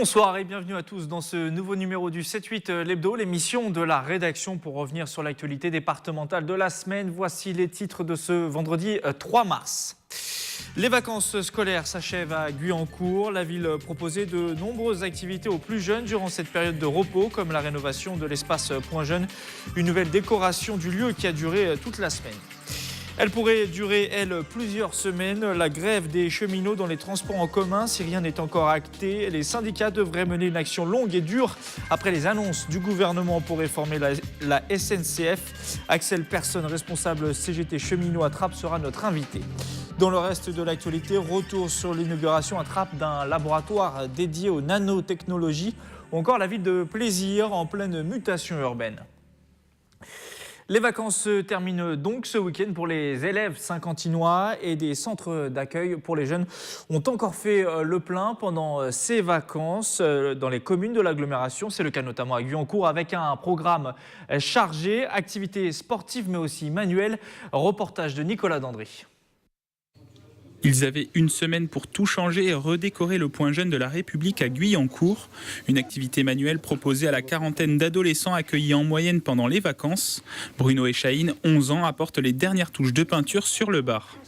Bonsoir et bienvenue à tous dans ce nouveau numéro du 7-8 l'hebdo, l'émission de la rédaction pour revenir sur l'actualité départementale de la semaine. Voici les titres de ce vendredi 3 mars. Les vacances scolaires s'achèvent à Guyancourt. La ville proposait de nombreuses activités aux plus jeunes durant cette période de repos, comme la rénovation de l'espace Point Jeune, une nouvelle décoration du lieu qui a duré toute la semaine. Elle pourrait durer, elle, plusieurs semaines. La grève des cheminots dans les transports en commun, si rien n'est encore acté, les syndicats devraient mener une action longue et dure après les annonces du gouvernement pour réformer la SNCF. Axel Persson, responsable CGT cheminot à Trappes, sera notre invité. Dans le reste de l'actualité, retour sur l'inauguration à Trappes d'un laboratoire dédié aux nanotechnologies ou encore la ville de Plaisir en pleine mutation urbaine. Les vacances se terminent donc ce week-end pour les élèves saint-quentinois et des centres d'accueil pour les jeunes ont encore fait le plein pendant ces vacances dans les communes de l'agglomération. C'est le cas notamment à Guyancourt avec un programme chargé, activités sportives mais aussi manuelles. Reportage de Nicolas Dandry. Ils avaient une semaine pour tout changer et redécorer le Point Jeune de la République à Guyancourt. Une activité manuelle proposée à la quarantaine d'adolescents accueillis en moyenne pendant les vacances. Bruno et Chahine, 11 ans, apportent les dernières touches de peinture sur le bar.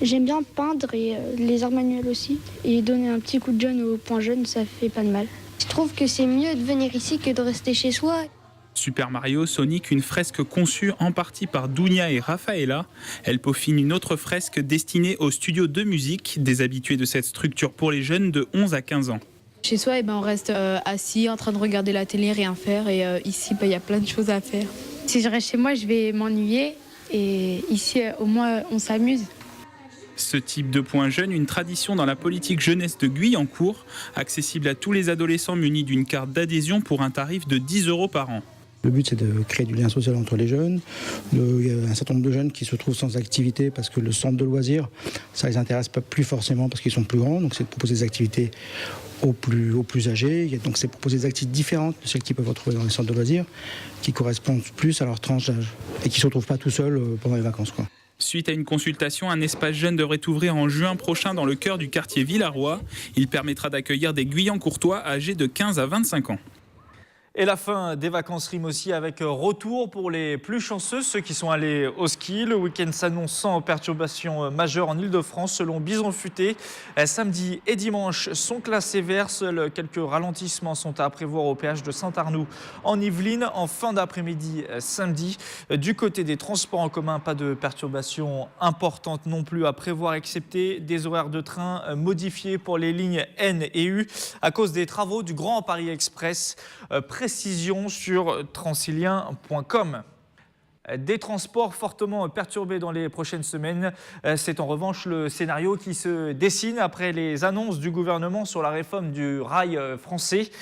J'aime bien peindre et les arts manuels aussi. Et donner un petit coup de jeune au Point Jeune, ça fait pas de mal. Je trouve que c'est mieux de venir ici que de rester chez soi. Super Mario, Sonic, une fresque conçue en partie par Dounia et Rafaela. Elle peaufine une autre fresque destinée aux studios de musique, des habitués de cette structure pour les jeunes de 11 à 15 ans. Chez soi, on reste assis, en train de regarder la télé, rien faire. Et ici, il y a plein de choses à faire. Si je reste chez moi, je vais m'ennuyer. Et ici, au moins, on s'amuse. Ce type de Point Jeune, une tradition dans la politique jeunesse de Guyancourt, accessible à tous les adolescents munis d'une carte d'adhésion pour un tarif de 10 € par an. Le but, c'est de créer du lien social entre les jeunes. Il y a un certain nombre de jeunes qui se trouvent sans activité parce que le centre de loisirs, ça ne les intéresse pas plus forcément parce qu'ils sont plus grands. Donc, c'est de proposer des activités aux plus âgés. Donc, c'est de proposer des activités différentes de celles qu'ils peuvent retrouver dans les centres de loisirs, qui correspondent plus à leur tranche d'âge et qui ne se retrouvent pas tout seuls pendant les vacances, quoi. Suite à une consultation, un espace jeune devrait ouvrir en juin prochain dans le cœur du quartier Villaroy. Il permettra d'accueillir des Guyancourtois âgés de 15 à 25 ans. Et la fin des vacances rime aussi avec retour pour les plus chanceux, ceux qui sont allés au ski. Le week-end s'annonce sans perturbations majeures en Ile-de-France selon Bison Futé. Samedi et dimanche sont classés verts. Seuls quelques ralentissements sont à prévoir au péage de Saint-Arnoux en Yvelines. En fin d'après-midi samedi, du côté des transports en commun, pas de perturbations importantes non plus à prévoir, excepté des horaires de train modifiés pour les lignes N et U à cause des travaux du Grand Paris Express. Précision sur transilien.com. Des transports fortement perturbés dans les prochaines semaines. C'est en revanche le scénario qui se dessine après les annonces du gouvernement sur la réforme du rail français.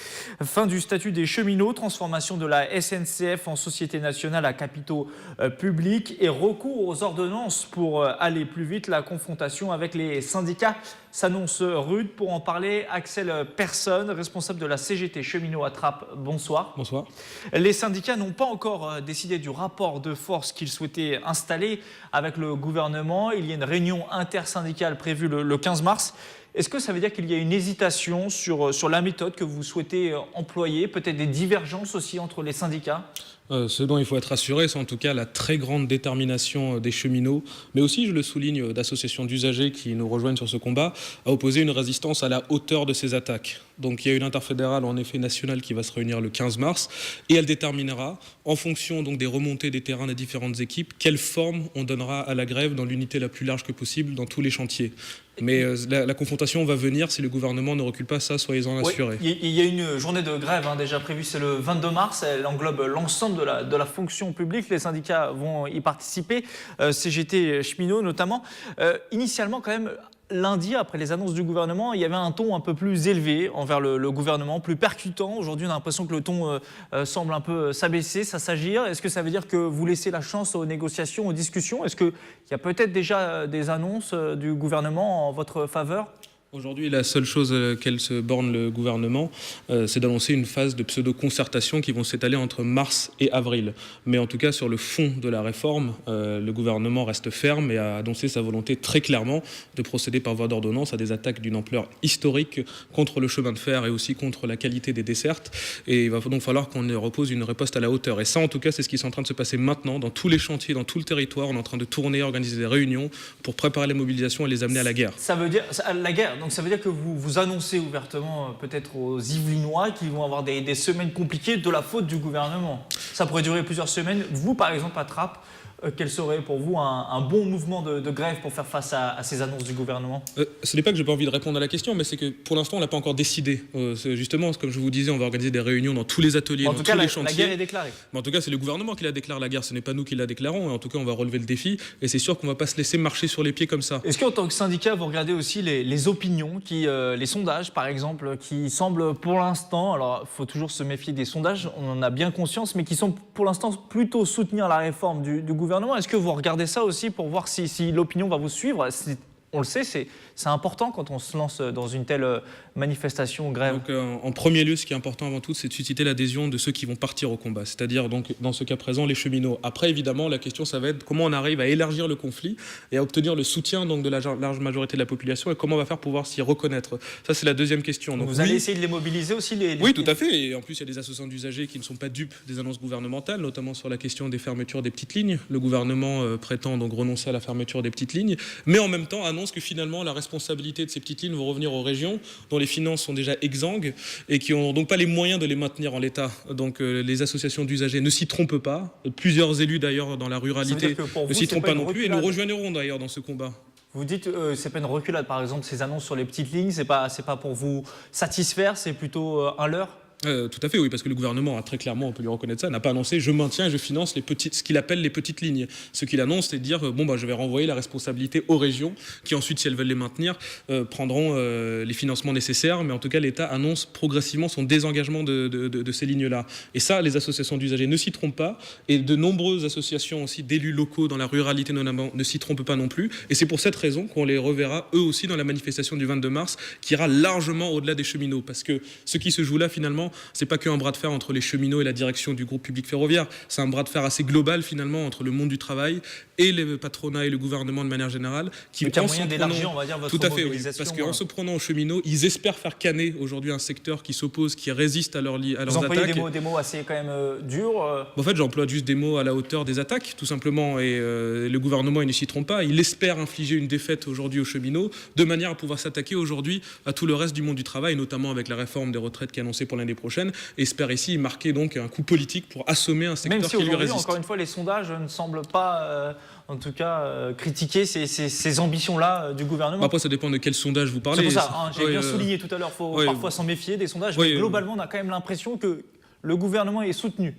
Fin du statut des cheminots, transformation de la SNCF en société nationale à capitaux publics et recours aux ordonnances pour aller plus vite. La confrontation avec les syndicats s'annonce rude. Pour en parler, Axel Persson, responsable de la CGT cheminot à Trappes. Bonsoir. Bonsoir. Les syndicats n'ont pas encore décidé du rapport de force qu'ils souhaitaient installer avec le gouvernement. Il y a une réunion intersyndicale prévue le 15 mars. Est-ce que ça veut dire qu'il y a une hésitation sur la méthode que vous souhaitez employer, peut-être des divergences aussi entre les syndicats ? Ce dont il faut être assuré, c'est en tout cas la très grande détermination des cheminots, mais aussi, je le souligne, d'associations d'usagers qui nous rejoignent sur ce combat, à opposer une résistance à la hauteur de ces attaques. Donc il y a une interfédérale, en effet nationale, qui va se réunir le 15 mars, et elle déterminera, en fonction donc des remontées des terrains des différentes équipes, quelle forme on donnera à la grève dans l'unité la plus large que possible dans tous les chantiers. Mais la confrontation va venir si le gouvernement ne recule pas, ça, soyez-en assurés. Oui, il y a une journée de grève déjà prévue, c'est le 22 mars. Elle englobe l'ensemble de la fonction publique. Les syndicats vont y participer, CGT cheminot notamment. Initialement, quand même, lundi, après les annonces du gouvernement, il y avait un ton un peu plus élevé envers le gouvernement, plus percutant. Aujourd'hui, on a l'impression que le ton semble un peu s'abaisser, s'assagir. Est-ce que ça veut dire que vous laissez la chance aux négociations, aux discussions ? Est-ce qu'il y a peut-être déjà des annonces du gouvernement en votre faveur ? Aujourd'hui, la seule chose qu'elle se borne le gouvernement, c'est d'annoncer une phase de pseudo-concertation qui vont s'étaler entre mars et avril. Mais en tout cas, sur le fond de la réforme, le gouvernement reste ferme et a annoncé sa volonté très clairement de procéder par voie d'ordonnance à des attaques d'une ampleur historique contre le chemin de fer et aussi contre la qualité des dessertes. Et il va donc falloir qu'on repose une riposte à la hauteur. Et ça, en tout cas, c'est ce qui est en train de se passer maintenant dans tous les chantiers, dans tout le territoire. On est en train de tourner, organiser des réunions pour préparer les mobilisations et les amener à la guerre. Ça veut dire la guerre. Donc ça veut dire que vous annoncez ouvertement peut-être aux Yvelinois qu'ils vont avoir des semaines compliquées de la faute du gouvernement. Ça pourrait durer plusieurs semaines. Vous, par exemple, à Trappes, quel serait pour vous un bon mouvement de grève pour faire face à ces annonces du gouvernement ? Ce n'est pas que j'ai pas envie de répondre à la question, mais c'est que pour l'instant, on n'a pas encore décidé. Justement, comme je vous disais, on va organiser des réunions dans tous les ateliers, dans tous les chantiers. La guerre est déclarée. Mais en tout cas, c'est le gouvernement qui la déclare, la guerre. Ce n'est pas nous qui la déclarons. Et en tout cas, on va relever le défi. Et c'est sûr qu'on ne va pas se laisser marcher sur les pieds comme ça. Est-ce qu'en tant que syndicat, vous regardez aussi les opinions, les sondages, par exemple, qui semblent pour l'instant, alors il faut toujours se méfier des sondages, on en a bien conscience, mais qui sont pour l'instant plutôt soutenir la réforme du gouvernement. Est-ce que vous regardez ça aussi pour voir si l'opinion va vous suivre ? On le sait, c'est important quand on se lance dans une telle manifestation ou grève. Donc, en premier lieu, ce qui est important avant tout, c'est de susciter l'adhésion de ceux qui vont partir au combat, c'est-à-dire donc dans ce cas présent les cheminots. Après, évidemment, la question, ça va être comment on arrive à élargir le conflit et à obtenir le soutien donc de la large majorité de la population et comment on va faire pour pouvoir s'y reconnaître. Ça, c'est la deuxième question. Donc, vous allez essayer de les mobiliser aussi Oui, tout à fait. Et en plus, il y a des associations d'usagers qui ne sont pas dupes des annonces gouvernementales, notamment sur la question des fermetures des petites lignes. Le gouvernement prétend donc renoncer à la fermeture des petites lignes, mais en même temps annonce que finalement la responsabilité de ces petites lignes vont revenir aux régions dont les finances sont déjà exsangues et qui n'ont donc pas les moyens de les maintenir en l'état. Donc les associations d'usagers ne s'y trompent pas. Plusieurs élus d'ailleurs dans la ruralité ne s'y trompent pas non plus et nous rejoindront d'ailleurs dans ce combat. Vous dites c'est pas une reculade par exemple ces annonces sur les petites lignes, c'est pas pour vous satisfaire, c'est plutôt un leurre ? Tout à fait, oui, parce que le gouvernement a très clairement, on peut lui reconnaître ça, n'a pas annoncé je maintiens et je finance ce qu'il appelle les petites lignes. Ce qu'il annonce, c'est de dire je vais renvoyer la responsabilité aux régions qui ensuite, si elles veulent les maintenir, prendront les financements nécessaires. Mais en tout cas, l'État annonce progressivement son désengagement de ces lignes-là. Et ça, les associations d'usagers ne s'y trompent pas. Et de nombreuses associations aussi d'élus locaux dans la ruralité notamment ne s'y trompent pas non plus. Et c'est pour cette raison qu'on les reverra eux aussi dans la manifestation du 22 mars qui ira largement au-delà des cheminots. Parce que ce qui se joue là, finalement, c'est pas qu'un bras de fer entre les cheminots et la direction du groupe public ferroviaire. C'est un bras de fer assez global finalement entre le monde du travail et le patronat et le gouvernement de manière générale. Qui il y a moyen d'élargir, on va dire, votre mobilisation. Tout à fait, oui. Parce qu'en se prenant aux cheminots, ils espèrent faire canner aujourd'hui un secteur qui s'oppose, qui résiste à leurs attaques. Vous employez des mots assez quand même durs. En fait, j'emploie juste des mots à la hauteur des attaques, tout simplement. Et le gouvernement, il ne s'y trompe pas. Il espère infliger une défaite aujourd'hui aux cheminots, de manière à pouvoir s'attaquer aujourd'hui à tout le reste du monde du travail, notamment avec la réforme des retraites qui est annoncée pour l'année prochaine. Et espère ici marquer donc un coup politique pour assommer un secteur qui lui résiste. Encore une fois, les sondages ne semblent pas, en tout cas, critiquer ces ambitions-là du gouvernement. Après, ça dépend de quel sondage vous parlez. C'est pour ça, j'ai bien souligné tout à l'heure, il faut parfois s'en méfier des sondages, mais globalement, on a quand même l'impression que le gouvernement est soutenu.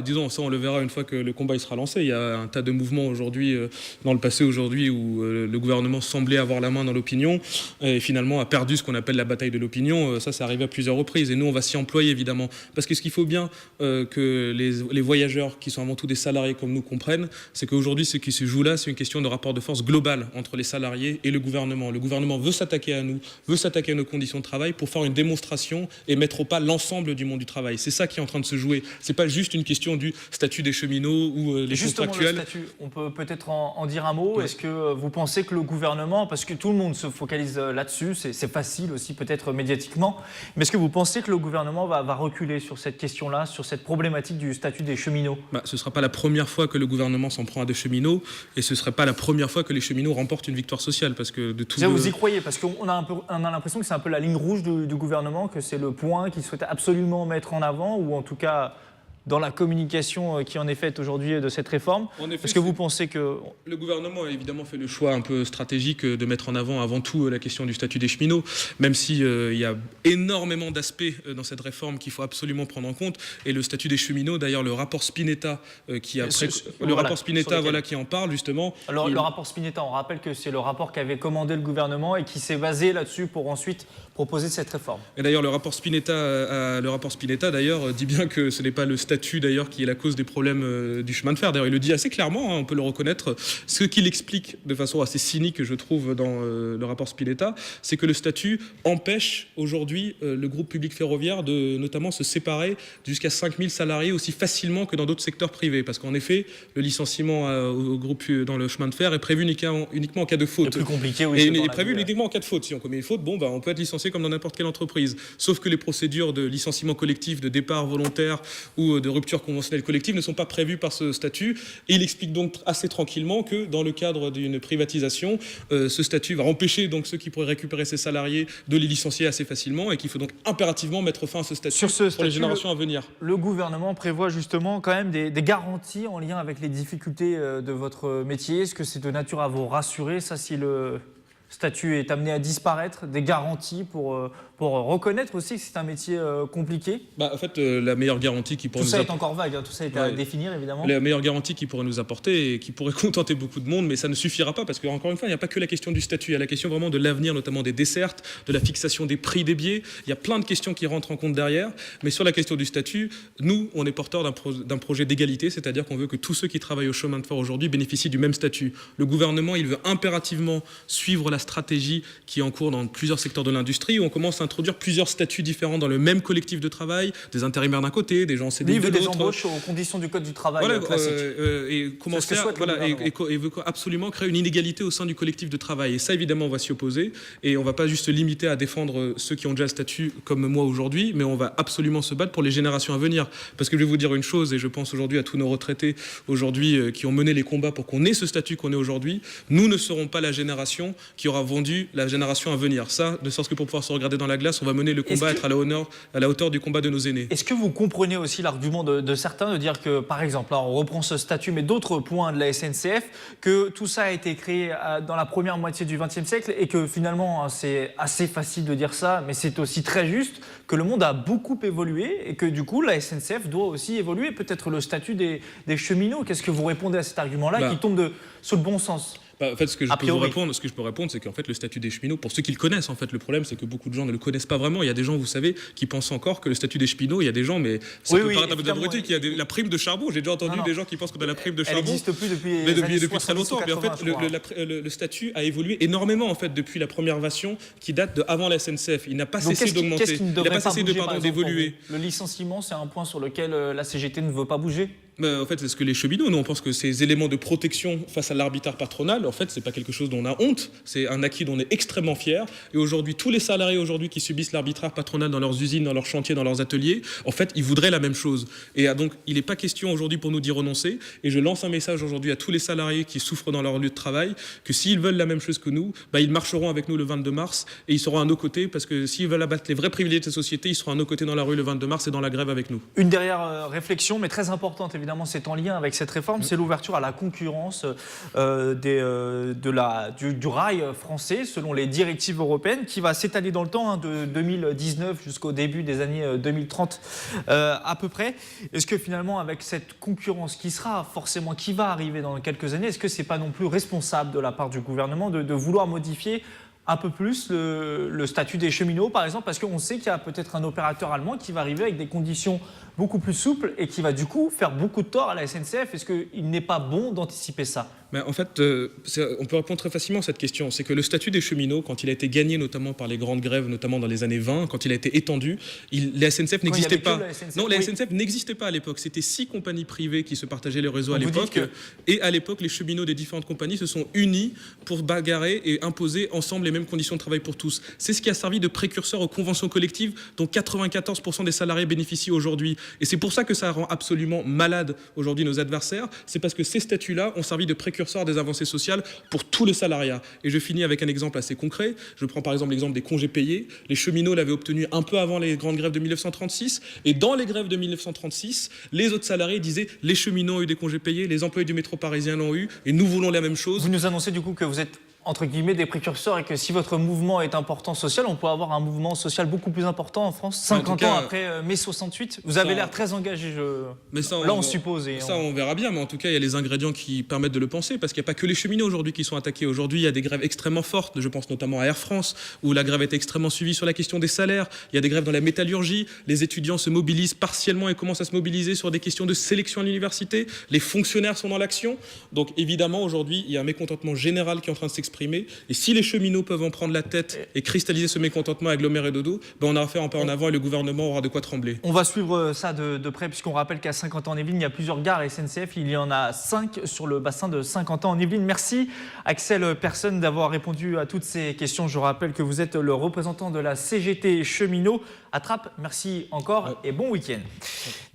Disons, ça on le verra une fois que le combat il sera lancé. Il y a un tas de mouvements aujourd'hui, dans le passé aujourd'hui, où le gouvernement semblait avoir la main dans l'opinion et finalement a perdu ce qu'on appelle la bataille de l'opinion. Ça arrivé à plusieurs reprises et nous on va s'y employer évidemment. Parce que ce qu'il faut bien que les voyageurs, qui sont avant tout des salariés comme nous, comprennent, c'est qu'aujourd'hui ce qui se joue là, c'est une question de rapport de force global entre les salariés et le gouvernement. Le gouvernement veut s'attaquer à nous, veut s'attaquer à nos conditions de travail pour faire une démonstration et mettre au pas l'ensemble du monde du travail. C'est ça qui est en train de se jouer. C'est pas juste une question du statut des cheminots ou les contractuels. Le statut, on peut peut-être en dire un mot. Est-ce que vous pensez que le gouvernement, parce que tout le monde se focalise là-dessus, c'est facile aussi peut-être médiatiquement, mais est-ce que vous pensez que le gouvernement va reculer sur cette question-là, sur cette problématique du statut des cheminots ? Ce ne sera pas la première fois que le gouvernement s'en prend à des cheminots et ce ne sera pas la première fois que les cheminots remportent une victoire sociale. Parce que vous y croyez ? Parce qu'on a l'impression que c'est un peu la ligne rouge du gouvernement, que c'est le point qu'il souhaite absolument mettre en avant, ou en tout cas dans la communication qui en est faite aujourd'hui de cette réforme. Est-ce que vous pensez que... Le gouvernement a évidemment fait le choix un peu stratégique de mettre en avant tout la question du statut des cheminots, même si il y a énormément d'aspects dans cette réforme qu'il faut absolument prendre en compte. Et le statut des cheminots, d'ailleurs le rapport Spinetta qui en parle justement. Alors le rapport Spinetta, on rappelle que c'est le rapport qu'avait commandé le gouvernement et qui s'est basé là-dessus pour ensuite proposer cette réforme. Et d'ailleurs le rapport Spinetta d'ailleurs dit bien que ce n'est pas le statut statut d'ailleurs qui est la cause des problèmes du chemin de fer. D'ailleurs, il le dit assez clairement, on peut le reconnaître. Ce qu'il explique de façon assez cynique, je trouve, dans le rapport Spinetta, c'est que le statut empêche aujourd'hui le groupe public ferroviaire de notamment se séparer jusqu'à 5000 salariés aussi facilement que dans d'autres secteurs privés. Parce qu'en effet, le licenciement au groupe dans le chemin de fer est prévu uniquement en cas de faute. C'est plus compliqué, oui. Et il est prévu uniquement en cas de faute. Si on commet une faute, on peut être licencié comme dans n'importe quelle entreprise. Sauf que les procédures de licenciement collectif, de départ volontaire ou de rupture conventionnelle collective ne sont pas prévues par ce statut. Et il explique donc assez tranquillement que dans le cadre d'une privatisation, ce statut va empêcher donc ceux qui pourraient récupérer ces salariés de les licencier assez facilement et qu'il faut donc impérativement mettre fin à ce statut pour les générations à venir. Le gouvernement prévoit justement quand même des garanties en lien avec les difficultés de votre métier. Est-ce que c'est de nature à vous rassurer, ça, si le statut est amené à disparaître, des garanties pour reconnaître aussi que c'est un métier compliqué? En fait, la meilleure garantie qui pourrait tout ça est encore vague, tout ça est à définir évidemment. La meilleure garantie qui pourrait nous apporter et qui pourrait contenter beaucoup de monde, mais ça ne suffira pas parce qu'encore une fois, il n'y a pas que la question du statut, il y a la question vraiment de l'avenir, notamment des dessertes, de la fixation des prix des billets. Il y a plein de questions qui rentrent en compte derrière, mais sur la question du statut, nous, on est porteurs d'un projet d'égalité, c'est-à-dire qu'on veut que tous ceux qui travaillent au chemin de fer aujourd'hui bénéficient du même statut. Le gouvernement, il veut impérativement suivre la stratégie qui est en cours dans plusieurs secteurs de l'industrie où on commence à introduire plusieurs statuts différents dans le même collectif de travail, des intérimaires d'un côté, des gens en CDI de l'autre. Des embauches aux conditions du code du travail classique. Et comment faire, et veut absolument créer une inégalité au sein du collectif de travail. Et ça, évidemment, on va s'y opposer. Et on ne va pas juste se limiter à défendre ceux qui ont déjà le statut comme moi aujourd'hui, mais on va absolument se battre pour les générations à venir. Parce que je vais vous dire une chose, et je pense aujourd'hui à tous nos retraités aujourd'hui qui ont mené les combats pour qu'on ait ce statut qu'on ait aujourd'hui. Nous ne serons pas la génération qui aura vendu la génération à venir. Ça, ne serait-ce que pour pouvoir se regarder dans la glace, on va mener le combat, être à la hauteur du combat de nos aînés. Est-ce que vous comprenez aussi l'argument de certains de dire que, par exemple, là, on reprend ce statut, mais d'autres points de la SNCF, que tout ça a été créé dans la première moitié du XXe siècle et que finalement, c'est assez facile de dire ça, mais c'est aussi très juste que le monde a beaucoup évolué et que du coup, la SNCF doit aussi évoluer. Peut-être le statut des cheminots. Qu'est-ce que vous répondez à cet argument-là qui tombe sous le bon sens? En fait, ce que je peux répondre, c'est qu'en fait, le statut des cheminots, pour ceux qui le connaissent, en fait, le problème, c'est que beaucoup de gens ne le connaissent pas vraiment. Il y a des gens, vous savez, qui pensent encore que le statut des cheminots, il y a des gens, mais ça peut paraître un peu d'abruti, qu'il y a la prime de charbon. J'ai déjà entendu des gens qui pensent qu'on a la prime de charbon. Elle n'existe plus depuis très longtemps. Mais en fait, le statut a évolué énormément, en fait, depuis la première version, qui date de avant la SNCF. Il n'a pas cessé d'augmenter. Il n'a pas cessé d'évoluer. Le licenciement, c'est un point sur lequel la CGT ne veut pas bouger? En fait, c'est ce que les cheminots, nous, on pense que ces éléments de protection face à l'arbitraire patronal, en fait, c'est pas quelque chose dont on a honte, c'est un acquis dont on est extrêmement fier. Et aujourd'hui, tous les salariés aujourd'hui qui subissent l'arbitraire patronal dans leurs usines, dans leurs chantiers, dans leurs ateliers, en fait, ils voudraient la même chose. Et donc, il n'est pas question aujourd'hui pour nous d'y renoncer. Et je lance un message aujourd'hui à tous les salariés qui souffrent dans leur lieu de travail, que s'ils veulent la même chose que nous, ils marcheront avec nous le 22 mars et ils seront à nos côtés, parce que s'ils veulent abattre les vrais privilégiés de cette société, ils seront à nos côtés dans la rue le 22 mars et dans la grève avec nous. Une dernière réflexion, mais très importante évidemment. C'est en lien avec cette réforme, c'est l'ouverture à la concurrence du rail français selon les directives européennes qui va s'étaler dans le temps, de 2019 jusqu'au début des années 2030 à peu près. Est-ce que finalement avec cette concurrence qui va arriver dans quelques années, est-ce que c'est pas non plus responsable de la part du gouvernement de vouloir modifier un peu plus le statut des cheminots, par exemple, parce qu'on sait qu'il y a peut-être un opérateur allemand qui va arriver avec des conditions beaucoup plus souples et qui va du coup faire beaucoup de tort à la SNCF. Est-ce qu'il n'est pas bon d'anticiper ça ? En fait, on peut répondre très facilement à cette question. C'est que le statut des cheminots, quand il a été gagné notamment par les grandes grèves, notamment dans les années 20, quand il a été étendu, la SNCF n'existait pas. La SNCF n'existait pas à l'époque. C'était 6 compagnies privées qui se partageaient le réseau à l'époque. Et à l'époque, les cheminots des différentes compagnies se sont unis pour bagarrer et imposer ensemble les mêmes conditions de travail pour tous. C'est ce qui a servi de précurseur aux conventions collectives dont 94% des salariés bénéficient aujourd'hui. Et c'est pour ça que ça rend absolument malade aujourd'hui nos adversaires. C'est parce que ces statuts-là ont servi de précurseur des avancées sociales pour tout le salariat. Et je finis avec un exemple assez concret. Je prends par exemple l'exemple des congés payés. Les cheminots l'avaient obtenu un peu avant les grandes grèves de 1936. Et dans les grèves de 1936, les autres salariés disaient les cheminots ont eu des congés payés, les employés du métro parisien l'ont eu, et nous voulons la même chose. Vous nous annoncez du coup que vous êtes entre guillemets des précurseurs et que si votre mouvement est important social, on peut avoir un mouvement social beaucoup plus important en France, 50 ans après mai 68. Vous avez l'air très engagé, mais ça, là on suppose. Et on verra bien, mais en tout cas il y a les ingrédients qui permettent de le penser, parce qu'il n'y a pas que les cheminots aujourd'hui qui sont attaqués. Aujourd'hui il y a des grèves extrêmement fortes, je pense notamment à Air France, où la grève est extrêmement suivie sur la question des salaires. Il y a des grèves dans la métallurgie, les étudiants se mobilisent partiellement et commencent à se mobiliser sur des questions de sélection à l'université, les fonctionnaires sont dans l'action. Donc évidemment aujourd'hui il y a un mécontentement général qui est en train de s'exprimer, et si les cheminots peuvent en prendre la tête et cristalliser ce mécontentement, agglomérer de dos, on aura fait un pas en avant et le gouvernement aura de quoi trembler. On va suivre ça de près, puisqu'on rappelle qu'à Saint-Quentin-en-Yvelines, il y a plusieurs gares SNCF, il y en a 5 sur le bassin de Saint-Quentin-en-Yvelines. Merci Axel Persson d'avoir répondu à toutes ces questions. Je rappelle que vous êtes le représentant de la CGT Cheminots. Attrape, merci encore et bon week-end.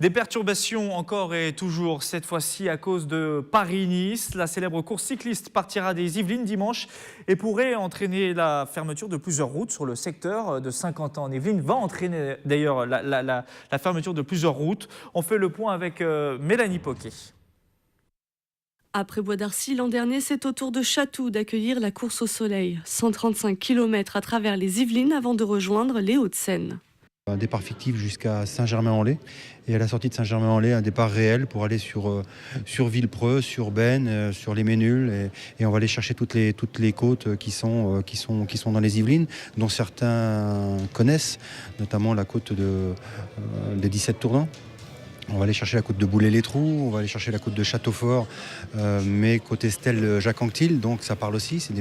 Des perturbations encore et toujours, cette fois-ci à cause de Paris-Nice. La célèbre course cycliste partira des Yvelines dimanche et pourrait entraîner la fermeture de plusieurs routes sur le secteur de Saint-Quentin-en-Yvelines. Va entraîner d'ailleurs la fermeture de plusieurs routes. On fait le point avec Mélanie Poquet. Après Bois d'Arcy, l'an dernier, c'est au tour de Chatou d'accueillir la course au soleil. 135 km à travers les Yvelines avant de rejoindre les Hauts-de-Seine. Un départ fictif jusqu'à Saint-Germain-en-Laye, et à la sortie de Saint-Germain-en-Laye, un départ réel pour aller sur Villepreux, sur Benne, sur les Ménules, et on va aller chercher toutes les côtes qui sont dans les Yvelines, dont certains connaissent, notamment la côte des 17 Tourdans. On va aller chercher la côte de Boulay-les-Trous, on va aller chercher la côte de Châteaufort, mais côté Estelle Jacques-Anquetil, donc ça parle aussi, ce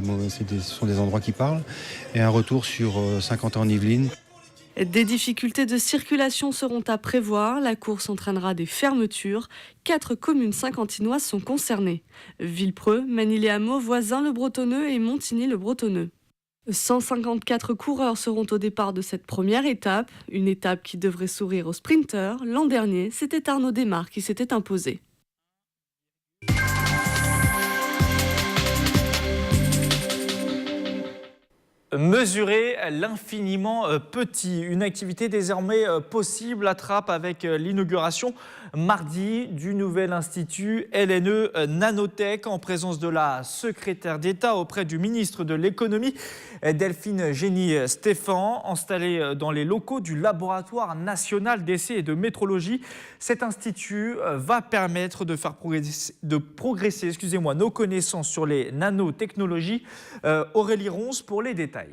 sont des endroits qui parlent, et un retour sur Saint-Quentin-en-Yvelines. Des difficultés de circulation seront à prévoir. La course entraînera des fermetures. 4 communes saint-quentinoises sont concernées. Villepreux, Manille-les-Hameaux, Voisins-le-Bretonneux et Montigny-le-Bretonneux. 154 coureurs seront au départ de cette première étape. Une étape qui devrait sourire aux sprinteurs. L'an dernier, c'était Arnaud Desmar qui s'était imposé. Mesurer l'infiniment petit, une activité désormais possible à Trappes avec l'inauguration mardi du nouvel institut LNE Nanotech en présence de la secrétaire d'État auprès du ministre de l'économie Delphine Génie-Stéphan, installé dans les locaux du laboratoire national d'essais et de métrologie. Cet institut va permettre de faire progresser nos connaissances sur les nanotechnologies. Aurélie Ronce pour les détails.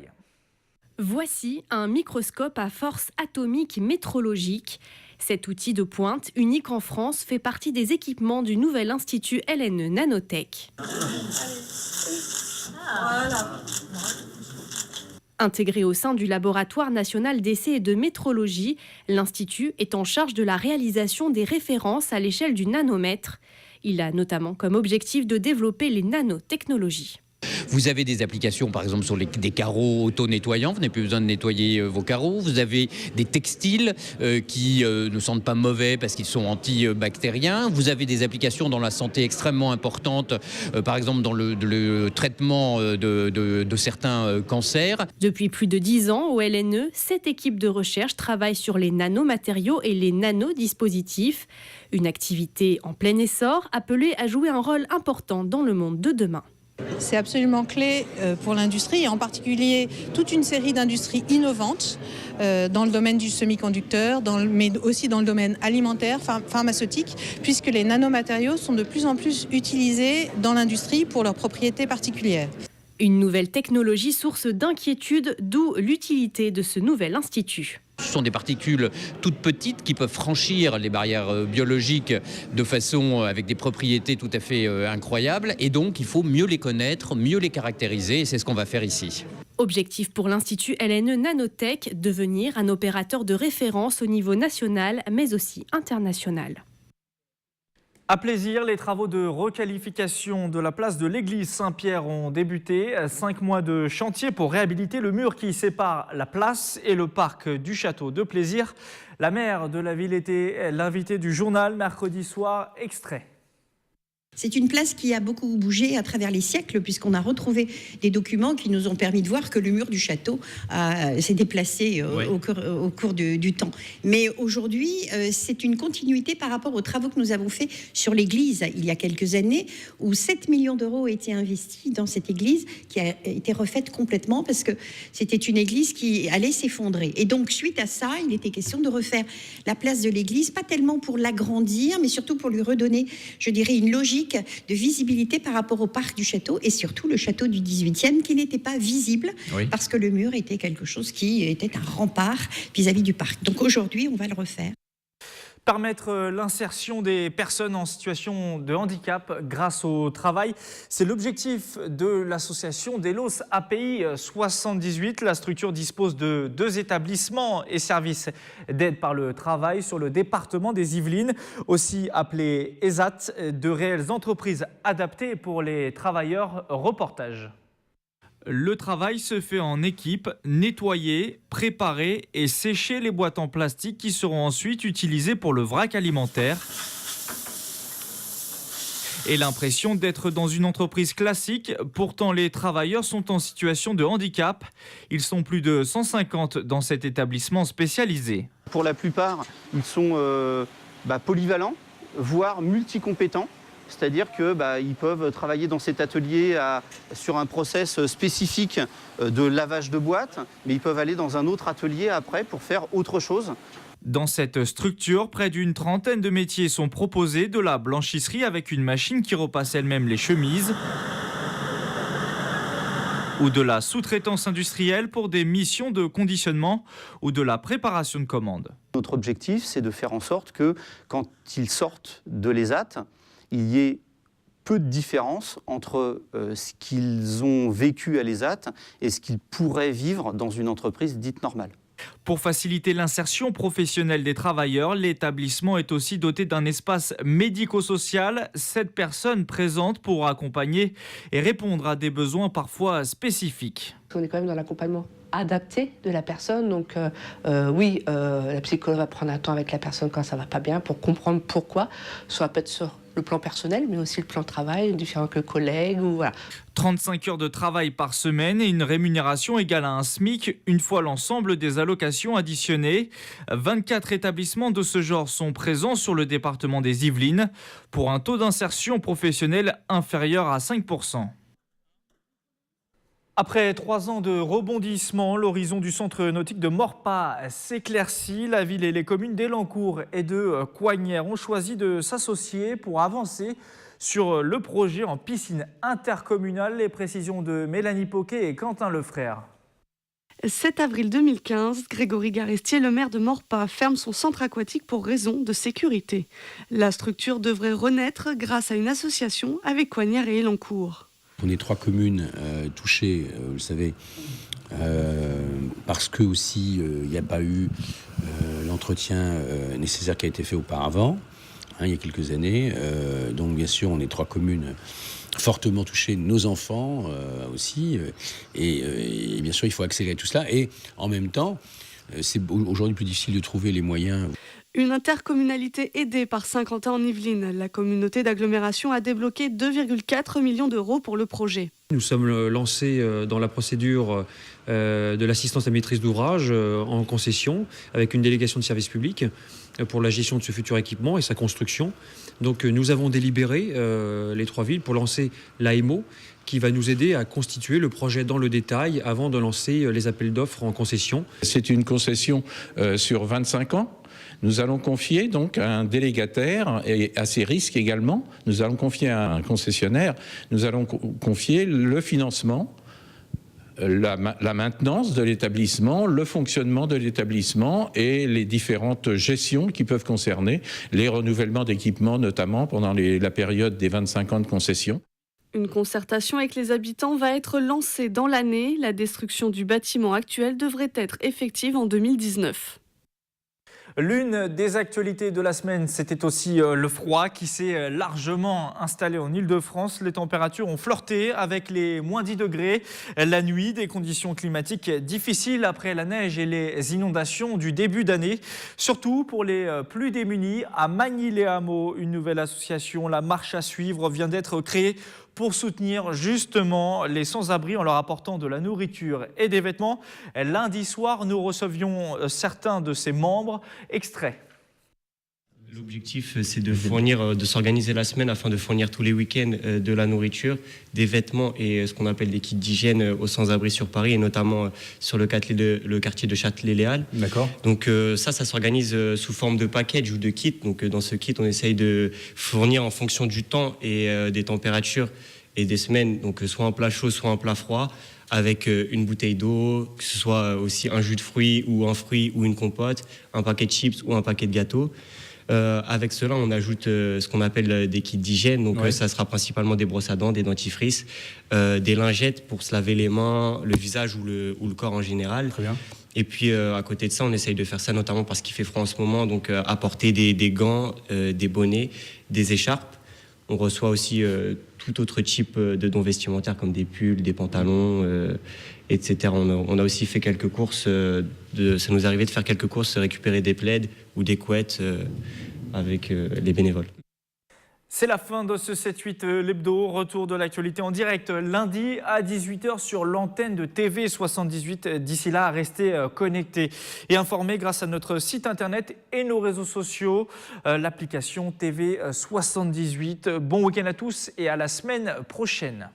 Voici un microscope à force atomique métrologique. Cet outil de pointe, unique en France, fait partie des équipements du nouvel institut LNE Nanotech. Intégré au sein du laboratoire national d'essais et de métrologie, l'institut est en charge de la réalisation des références à l'échelle du nanomètre. Il a notamment comme objectif de développer les nanotechnologies. Vous avez des applications, par exemple, sur des carreaux auto-nettoyants. Vous n'avez plus besoin de nettoyer vos carreaux. Vous avez des textiles qui ne sentent pas mauvais parce qu'ils sont antibactériens. Vous avez des applications dans la santé extrêmement importantes, par exemple dans le traitement de certains cancers. Depuis plus de 10 ans, au LNE, cette équipe de recherche travaille sur les nanomatériaux et les nanodispositifs. Une activité en plein essor, appelée à jouer un rôle important dans le monde de demain. C'est absolument clé pour l'industrie et en particulier toute une série d'industries innovantes dans le domaine du semi-conducteur, mais aussi dans le domaine alimentaire, pharmaceutique, puisque les nanomatériaux sont de plus en plus utilisés dans l'industrie pour leurs propriétés particulières. Une nouvelle technologie source d'inquiétude, d'où l'utilité de ce nouvel institut. Ce sont des particules toutes petites qui peuvent franchir les barrières biologiques de façon avec des propriétés tout à fait incroyables. Et donc, il faut mieux les connaître, mieux les caractériser. Et c'est ce qu'on va faire ici. Objectif pour l'Institut LNE Nanotech, devenir un opérateur de référence au niveau national, mais aussi international. À plaisir, les travaux de requalification de la place de l'église Saint-Pierre ont débuté. 5 mois de chantier pour réhabiliter le mur qui sépare la place et le parc du château de Plaisir. La maire de la ville était l'invitée du journal mercredi soir. Extrait. C'est une place qui a beaucoup bougé à travers les siècles, puisqu'on a retrouvé des documents qui nous ont permis de voir que le mur du château s'est déplacé au cours du temps. Mais aujourd'hui, c'est une continuité par rapport aux travaux que nous avons faits sur l'église il y a quelques années, où 7 millions d'euros ont été investis dans cette église qui a été refaite complètement parce que c'était une église qui allait s'effondrer. Et donc, suite à ça, il était question de refaire la place de l'église, pas tellement pour l'agrandir, mais surtout pour lui redonner, je dirais, une logique de visibilité par rapport au parc du château et surtout le château du 18e qui n'était pas visible parce que le mur était quelque chose qui était un rempart vis-à-vis du parc. Donc aujourd'hui, on va le refaire. Permettre l'insertion des personnes en situation de handicap grâce au travail, c'est l'objectif de l'association Delos API 78. La structure dispose de 2 établissements et services d'aide par le travail sur le département des Yvelines, aussi appelés ESAT, de réelles entreprises adaptées pour les travailleurs. Reportage. Le travail se fait en équipe, nettoyer, préparer et sécher les boîtes en plastique qui seront ensuite utilisées pour le vrac alimentaire. Et l'impression d'être dans une entreprise classique, pourtant les travailleurs sont en situation de handicap. Ils sont plus de 150 dans cet établissement spécialisé. Pour la plupart, ils sont polyvalents, voire multicompétents. C'est-à-dire qu'ils peuvent travailler dans cet atelier sur un process spécifique de lavage de boîtes, mais ils peuvent aller dans un autre atelier après pour faire autre chose. Dans cette structure, près d'une trentaine de métiers sont proposés, de la blanchisserie avec une machine qui repasse elle-même les chemises, ou de la sous-traitance industrielle pour des missions de conditionnement ou de la préparation de commandes. Notre objectif, c'est de faire en sorte que quand ils sortent de l'ESAT, il y ait peu de différence entre ce qu'ils ont vécu à l'ESAT et ce qu'ils pourraient vivre dans une entreprise dite normale. Pour faciliter l'insertion professionnelle des travailleurs, l'établissement est aussi doté d'un espace médico-social. 7 personnes présentes pour accompagner et répondre à des besoins parfois spécifiques. On est quand même dans l'accompagnement adapté de la personne. Donc la psychologue va prendre un temps avec la personne quand ça ne va pas bien pour comprendre pourquoi, soit peut-être sur le plan personnel, mais aussi le plan de travail, différents collègues. Voilà. 35 heures de travail par semaine et une rémunération égale à un SMIC une fois l'ensemble des allocations additionnées. 24 établissements de ce genre sont présents sur le département des Yvelines pour un taux d'insertion professionnelle inférieur à 5%. Après 3 ans de rebondissement, l'horizon du centre nautique de Maurepas s'éclaircit. La ville et les communes d'Elancourt et de Coignères ont choisi de s'associer pour avancer sur le projet en piscine intercommunale. Les précisions de Mélanie Poquet et Quentin Lefrère. 7 avril 2015, Grégory Garestier, le maire de Maurepas, ferme son centre aquatique pour raison de sécurité. La structure devrait renaître grâce à une association avec Coignères et Elancourt. On est 3 communes touchées, vous le savez, parce que aussi il n'y a pas eu l'entretien nécessaire qui a été fait auparavant, il y a quelques années. Donc bien sûr, on est 3 communes fortement touchées, nos enfants aussi. Et bien sûr, il faut accélérer tout cela. Et en même temps, c'est aujourd'hui plus difficile de trouver les moyens. Une intercommunalité aidée par Saint-Quentin en Yvelines. La communauté d'agglomération a débloqué 2,4 millions d'euros pour le projet. Nous sommes lancés dans la procédure de l'assistance à maîtrise d'ouvrage en concession avec une délégation de service public pour la gestion de ce futur équipement et sa construction. Donc nous avons délibéré les 3 villes pour lancer l'AMO qui va nous aider à constituer le projet dans le détail avant de lancer les appels d'offres en concession. C'est une concession sur 25 ans. Nous allons confier donc à un délégataire et à ses risques également. Nous allons confier à un concessionnaire. Nous allons confier le financement, la maintenance de l'établissement, le fonctionnement de l'établissement et les différentes gestions qui peuvent concerner les renouvellements d'équipements, notamment pendant la période des 25 ans de concession. Une concertation avec les habitants va être lancée dans l'année. La destruction du bâtiment actuel devrait être effective en 2019. L'une des actualités de la semaine, c'était aussi le froid qui s'est largement installé en Ile-de-France. Les températures ont flirté avec les moins 10 degrés la nuit, des conditions climatiques difficiles après la neige et les inondations du début d'année. Surtout pour les plus démunis, à Magny-les-Hameaux, une nouvelle association, la Marche à suivre, vient d'être créée pour soutenir justement les sans-abri en leur apportant de la nourriture et des vêtements. Lundi soir, nous recevions certains de ses membres. Extrait. L'objectif, c'est de s'organiser la semaine afin de fournir tous les week-ends de la nourriture, des vêtements et ce qu'on appelle des kits d'hygiène aux sans-abri sur Paris et notamment sur le quartier de Châtelet-Les Halles. D'accord. Donc ça s'organise sous forme de package ou de kit. Donc dans ce kit, on essaye de fournir en fonction du temps et des températures et des semaines, donc soit un plat chaud, soit un plat froid, avec une bouteille d'eau, que ce soit aussi un jus de fruits ou un fruit ou une compote, un paquet de chips ou un paquet de gâteaux. Avec cela, on ajoute ce qu'on appelle des kits d'hygiène. Donc, ça sera principalement des brosses à dents, des dentifrices, des lingettes pour se laver les mains, le visage ou le corps en général. Très bien. Et puis, à côté de ça, on essaye de faire ça notamment parce qu'il fait froid en ce moment. Donc, apporter des gants, des bonnets, des écharpes. On reçoit aussi tout autre type de dons vestimentaires comme des pulls, des pantalons, etc. On a aussi fait quelques courses. Ça nous arrivait de faire quelques courses, récupérer des plaids ou des couettes avec les bénévoles. C'est la fin de ce 7-8 l'hebdo. Retour de l'actualité en direct lundi à 18h sur l'antenne de TV78. D'ici là, restez connectés et informés grâce à notre site internet et nos réseaux sociaux, l'application TV78. Bon week-end à tous et à la semaine prochaine.